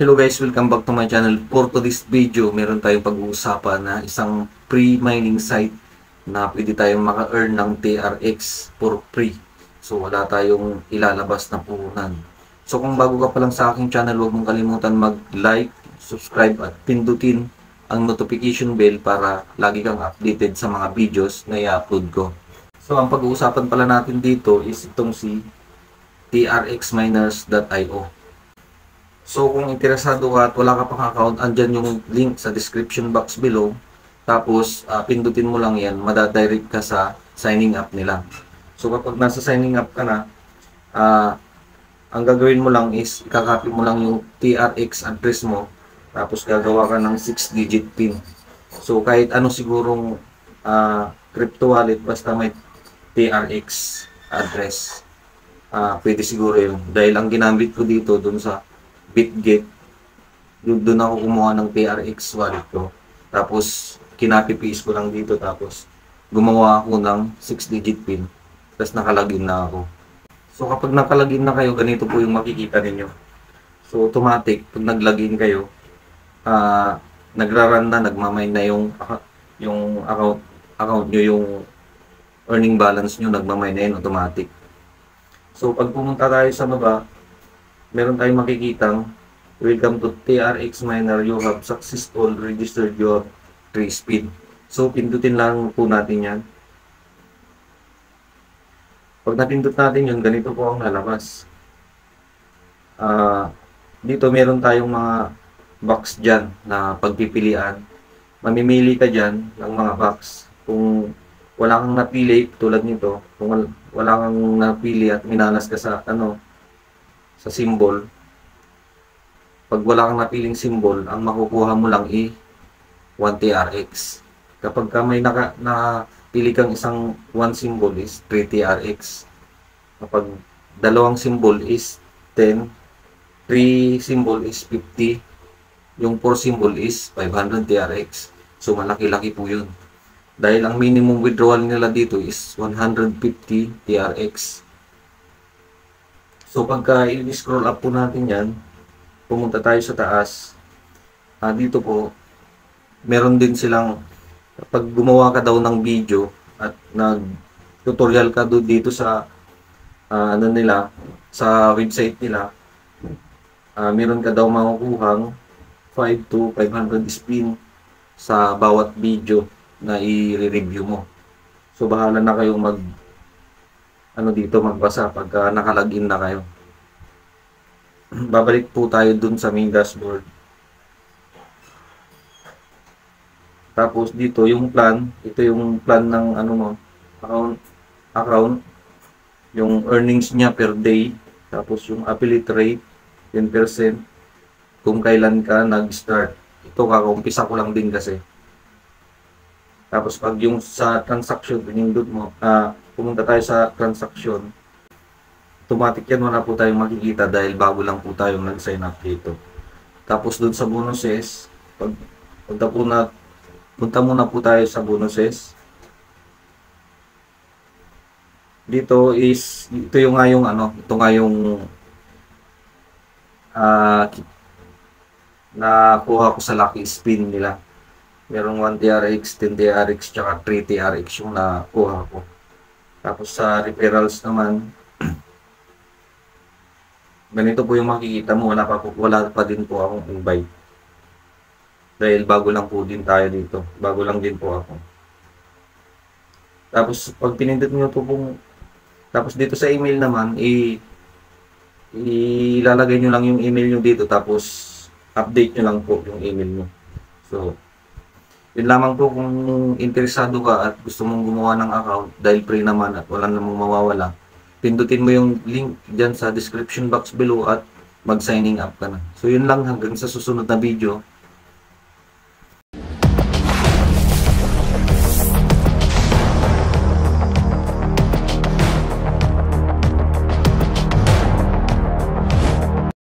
Hello guys, welcome back to my channel. For today's video, meron tayong pag-uusapan na isang pre-mining site na pwede tayong maka-earn ng TRX for free. So wala tayong ilalabas na puhunan. So kung bago ka pa lang sa aking channel, huwag mong kalimutan mag-like, subscribe at pindutin ang notification bell para lagi kang updated sa mga videos na i-upload ko. So ang pag-uusapan pala natin dito is itong si trxminers.io. So kung interesado ka at wala ka pang account, andyan yung link sa description box below. Tapos pindutin mo lang yan, madadirect ka sa signing up nila. So kapag nasa signing up ka na, ang gagawin mo lang is ikakopy mo lang yung TRX address mo. Tapos gagawa ka ng 6-digit PIN. So kahit ano sigurong crypto wallet basta may TRX address, pwede siguro yun. Dahil ang ginamit ko dito dun sa Bitget, doon ako kumuha ng TRX wallet ko. Tapos, kinapi-paste ko lang dito. Tapos, gumawa ako ng 6-digit PIN. Tapos, nakalagin na ako. So, kapag nakalagin na kayo, ganito po yung makikita ninyo. So, automatic, pag naglagin kayo, nagra-run na, nagmamine na yung account nyo, yung earning balance nyo, nagmamine na yun automatic. So, pag pumunta tayo sa baba, meron tayong makikitang welcome to TRX Miner, you have successful registered your trace PIN. So, pindutin lang po natin yan. Pag napindut natin yun, ganito po ang lalabas. Dito meron tayong mga box dyan na pagpipilian. Mamimili ka dyan ng mga box. Kung wala kang napili, tulad nito, kung wala kang napili at minalas ka sa sa symbol, pag wala kang napiling symbol, ang makukuha mo lang 1 TRX. Kapag ka may napili kang isang 1 symbol is 3 TRX. Kapag dalawang symbol is 10, 3 symbol is 50, yung 4 symbol is 500 TRX. So malaki-laki po yun. Dahil ang minimum withdrawal nila dito is 150 TRX. So pagka i-scroll up po natin yan, pumunta tayo sa taas. Dito po, meron din silang, pag gumawa ka daw ng video at nag-tutorial ka dito sa sa website nila, meron ka daw makukuhang 5 to 500 spin sa bawat video na i-review mo. So bahala na kayong dito magbasa pagka nakalagin na kayo. Babalik po tayo dun sa main dashboard. Tapos dito yung plan, ito yung plan ng account, yung earnings niya per day, tapos yung affiliate rate 10%, kung kailan ka nag-start. Ito kaka-umpisa ko lang din kasi. Tapos pag yung sa transaction, pinindot mo, pumunta tayo sa transaction, automatic yan, wala po tayong makikita dahil bago lang po tayong nag-sign up dito. Tapos doon sa bonuses, punta muna po tayo sa bonuses. Dito ito yung nakuha ko sa lucky spin nila. Merong 1 TRX, 10 TRX, tsaka 3 TRX yung nakuha ko. Tapos sa referrals naman, ganito po yung makikita mo, wala pa din po akong invite. Dahil bago lang po din tayo dito. Bago lang din po ako. Tapos pag pinindot nyo po tapos dito sa email naman, ilalagay nyo lang yung email nyo dito, tapos update nyo lang po yung email nyo. So, yun lamang po kung interesado ka at gusto mong gumawa ng account dahil free naman at wala namang mawawala. Pindutin mo yung link dyan sa description box below at mag-signing up ka na. So yun lang, hanggang sa susunod na video.